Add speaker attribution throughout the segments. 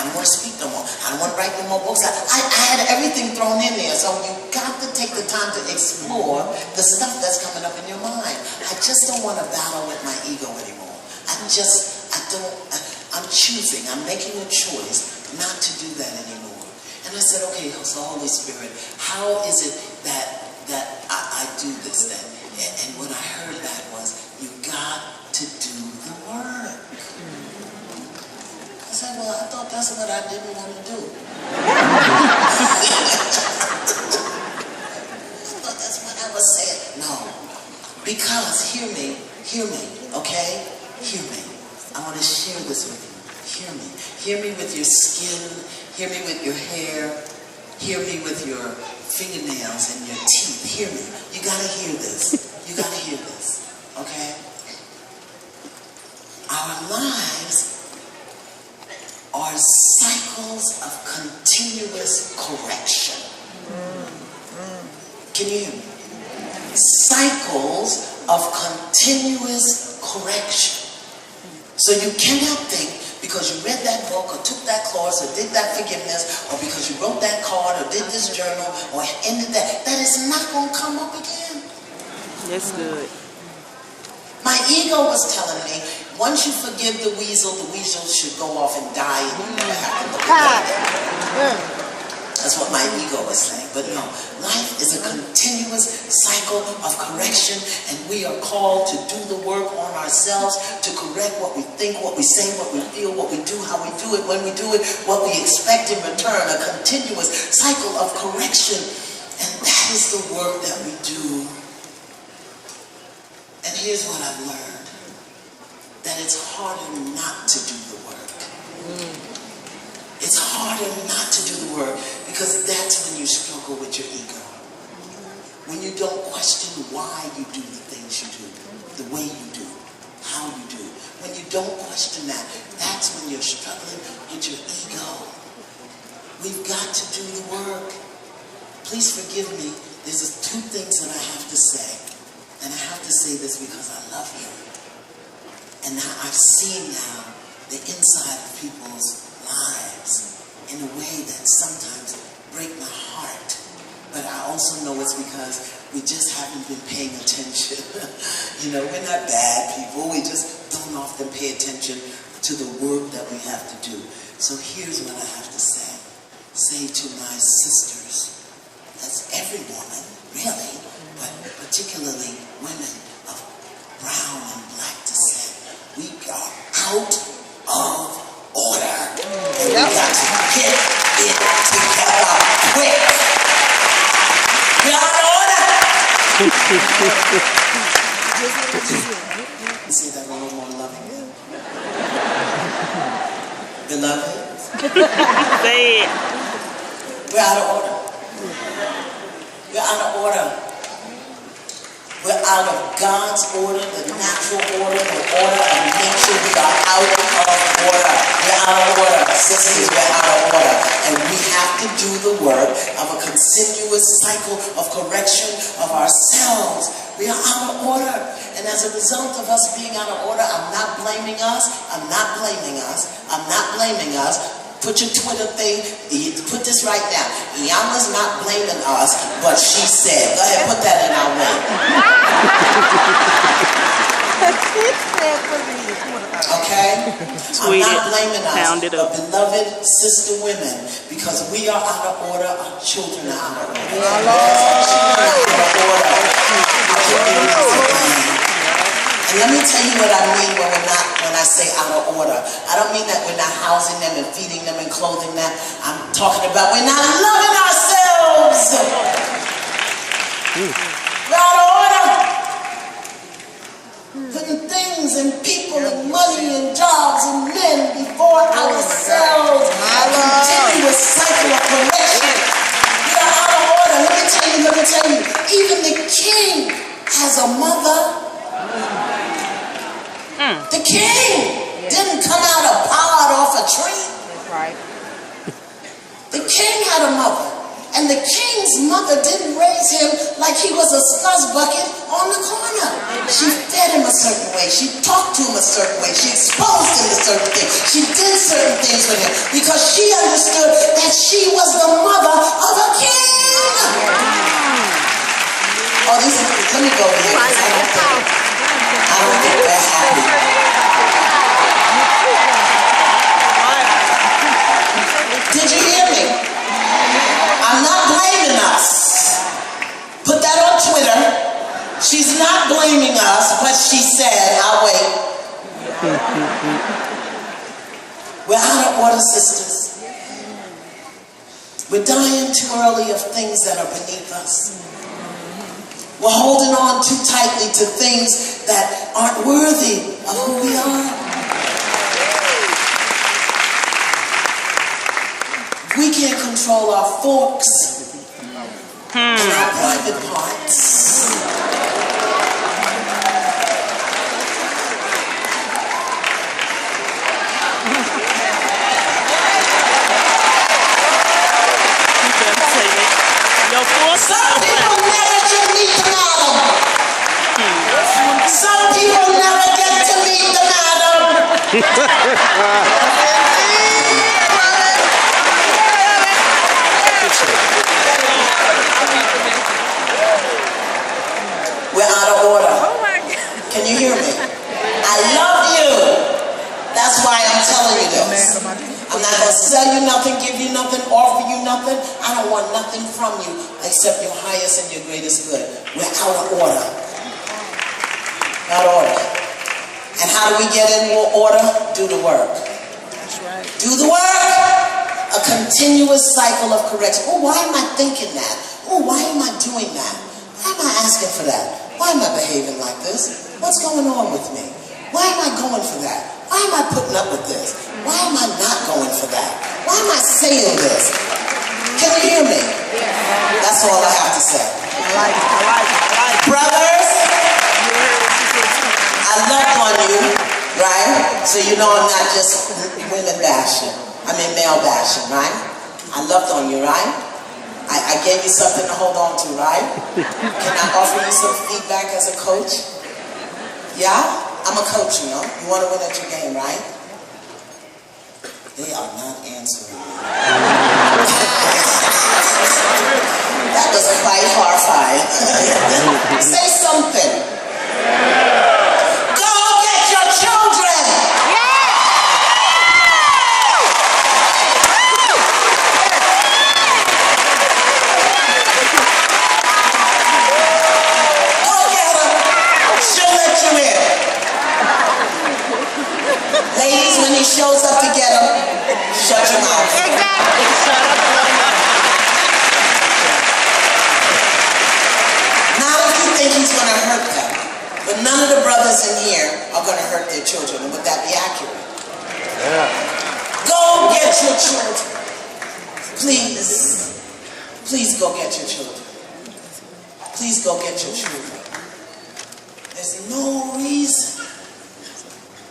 Speaker 1: don't want to speak no more. I don't want to write no more books. I had everything thrown in there. So you got to take the time to explore the stuff that's coming up in your mind. I just don't want to battle with my ego anymore. I'm choosing, I'm making a choice not to do that anymore. And I said, okay, so Holy Spirit, how is it that I do this then? And what I heard back was, you got to do the work. I said, well, I thought that's what I didn't want to do. I thought that's what I was saying. No, because, hear me, okay? Hear me. I want to share this with you. Hear me. Hear me with your skin. Hear me with your hair. Hear me with your fingernails and your teeth. Hear me. You gotta hear this. You gotta hear this. Okay? Our lives are cycles of continuous correction. Can you hear me? Cycles of continuous correction. So you cannot think because you read that book or took that course or did that forgiveness or because you wrote that card or did this journal or ended that is not going to come up again.
Speaker 2: That's good.
Speaker 1: My ego was telling me, once you forgive the weasel should go off and die and you never have to look at it. That's what my ego was saying. But no, life is a continuous cycle of correction, and we are called to do the work on ourselves, to correct what we think, what we say, what we feel, what we do, how we do it, when we do it, what we expect in return, a continuous cycle of correction. And that is the work that we do. And here's what I've learned, that it's harder not to do the work. It's harder not to do the work because that's when you struggle with your ego. When you don't question why you do the things you do, the way you do, how you do. When you don't question that, that's when you're struggling with your ego. We've got to do the work. Please forgive me. There's two things that I have to say. And I have to say this because I love you. And now I've seen now the inside of people's lives in a way that sometimes break my heart. But I also know it's because we just haven't been paying attention. You know, we're not bad people. We just don't often pay attention to the work that we have to do. So here's what I have to say. Say to my sisters, that's every woman, really, but particularly women of brown and black descent. We are out of order. And we got to get it together quick. We're out of order. Say that a little more lovingly. Beloved.
Speaker 2: Say it.
Speaker 1: We're out of order. We're out of order. We're out of God's order, the natural order, the order of nature. We are out of order. We're out of order. Sisters, we're out of order. And we have to do the work of a continuous cycle of correction of ourselves. We are out of order. And as a result of us being out of order, I'm not blaming us. I'm not blaming us. I'm not blaming us. Put your Twitter thing, put this right now. Iyanla's not blaming us, but she said. Go ahead, put that in our way. Okay? I'm not blaming us, but beloved sister women, because we are out of order, our children are out of order. And let me tell you what I mean when I say out of order. I don't mean that we're not housing them and feeding them and clothing them. I'm talking about we're not loving ourselves. We're out of order. Putting things and people and money and jobs and men before ourselves. A continuous cycle of correction. We are out of order. Let me tell you. Even the king has a mother. The king didn't come out of pod off a tree.
Speaker 2: That's right.
Speaker 1: The king had a mother. And the king's mother didn't raise him like he was a scuzz bucket on the corner. She fed him a certain way. She talked to him a certain way. She exposed him to certain things. She did certain things with him because she understood that she was the mother of a king. Oh, these are, let me go over here. I don't think they're happy. Did you hear me? I'm not blaming us. Put that on Twitter. She's not blaming us, but she said, I'll wait. We're out of order, sisters. We're dying too early of things that are beneath us. We're holding on too tightly to things that aren't worthy of who we are. We can't control our forks and our private parts. Some people never should meet the madam. Some people never get to meet the madam. We're out of order. Can you hear me? I love you. That's why I'm telling you this. I'm not going to sell you nothing, give you nothing, offer you nothing. I don't want nothing from you except your highest and your greatest good. We're out of order. Out of order. And how do we get in order? Do the work.
Speaker 2: That's right.
Speaker 1: Do the work. A continuous cycle of correction. Oh, why am I thinking that? Oh, why am I doing that? Why am I asking for that? Why am I behaving like this? What's going on with me? Why am I going for that? Why am I putting up with this? Why am I not going for that? Why am I saying this? Can you hear me? That's all I have to say.
Speaker 2: I like it.
Speaker 1: Brothers, I love on you, right? So you know I'm not just women bashing. I mean male bashing, right? I loved on you, right? I gave you something to hold on to, right? Can I offer you some feedback as a coach? Yeah? I'm a coach, you know. You want to win at your game, right? They are not answering. That was quite horrifying. Say something. Go get your children. Go get them. She'll let you in. Ladies, when he shows up to get them, shut your mouth.
Speaker 2: Exactly.
Speaker 1: Not if you think he's going to hurt them. But none of the brothers in here are going to hurt their children. Would that be accurate? Yeah. Go get your children. Please. Please go get your children. Please go get your children. There's no reason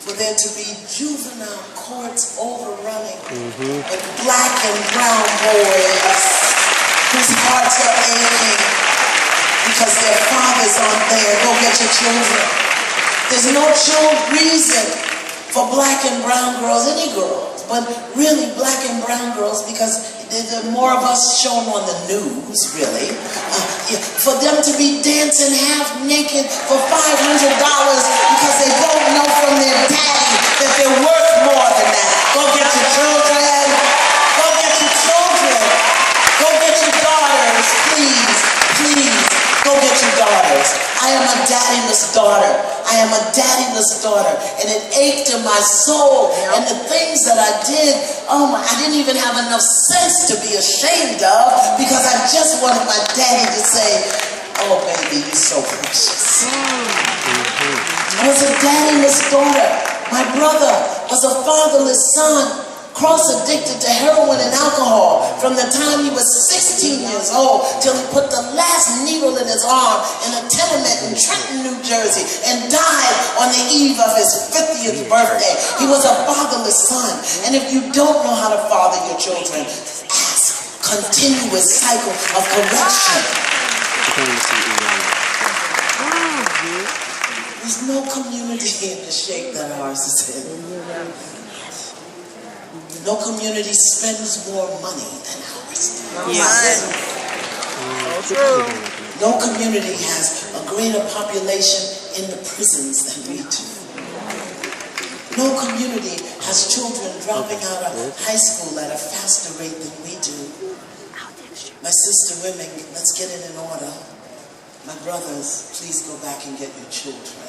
Speaker 1: for there to be juvenile courts overrunning with black and brown boys whose hearts are aching because their fathers aren't there. Go get your children. There's no reason for black and brown girls, any girls, but really black and brown girls, because there are more of us shown on the news, really, for them to be dancing half naked for $500 because they don't know from their daddy that they're worth more than that. Go get your children. Go get your children. Go get your daughters, please, please. Go get your daughters. I am a daddyless daughter. I am a daddyless daughter. And it ached in my soul. And the things that I did, I didn't even have enough sense to be ashamed of, because I just wanted my daddy to say, oh baby, you're so precious. I was a daddyless daughter. My brother was a fatherless son, cross-addicted to heroin and alcohol from the time he was 16 years old till he put the last needle in his arm in a tenement in Trenton, New Jersey, and died on the eve of his 50th birthday. He was a fatherless son. And if you don't know how to father your children, ask continuous cycle of correction. There's no community in the shape that ours is in. No community spends more money than ours.
Speaker 2: Yes. True.
Speaker 1: No community has a greater population in the prisons than we do. No community has children dropping out of high school at a faster rate than we do. My sister women, let's get it in order. My brothers, please go back and get your children.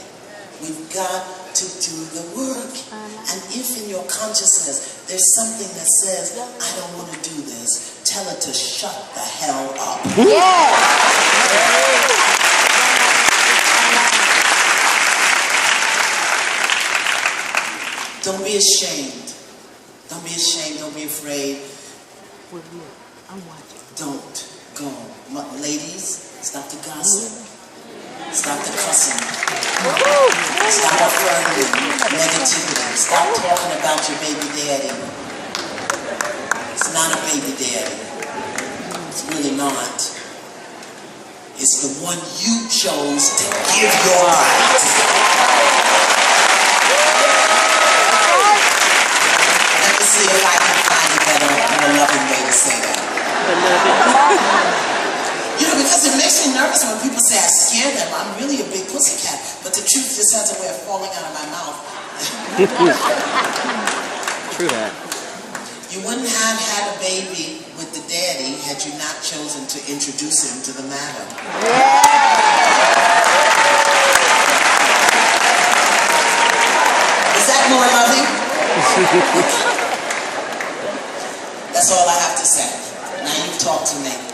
Speaker 1: We've got to do the work. And if in your consciousness there's something that says, I don't want to do this, tell it to shut the hell up. Don't be ashamed. Don't be ashamed. Don't be afraid. Don't go. Ladies, stop the gossip. Stop the cussing. Stop affirming negativity. Stop talking about your baby daddy. It's not a baby daddy. It's really not. It's the one you chose to give your life. Let me see if I can find a better, more loving way to say that. You know, because it makes me nervous when people say I scare them. I'm really a big pussycat, but the truth just has a way of falling out of my mouth.
Speaker 3: True that.
Speaker 1: You wouldn't have had a baby with the daddy had you not chosen to introduce him to the madam. Is that more loving? That's all I have to say. Now you talk to me.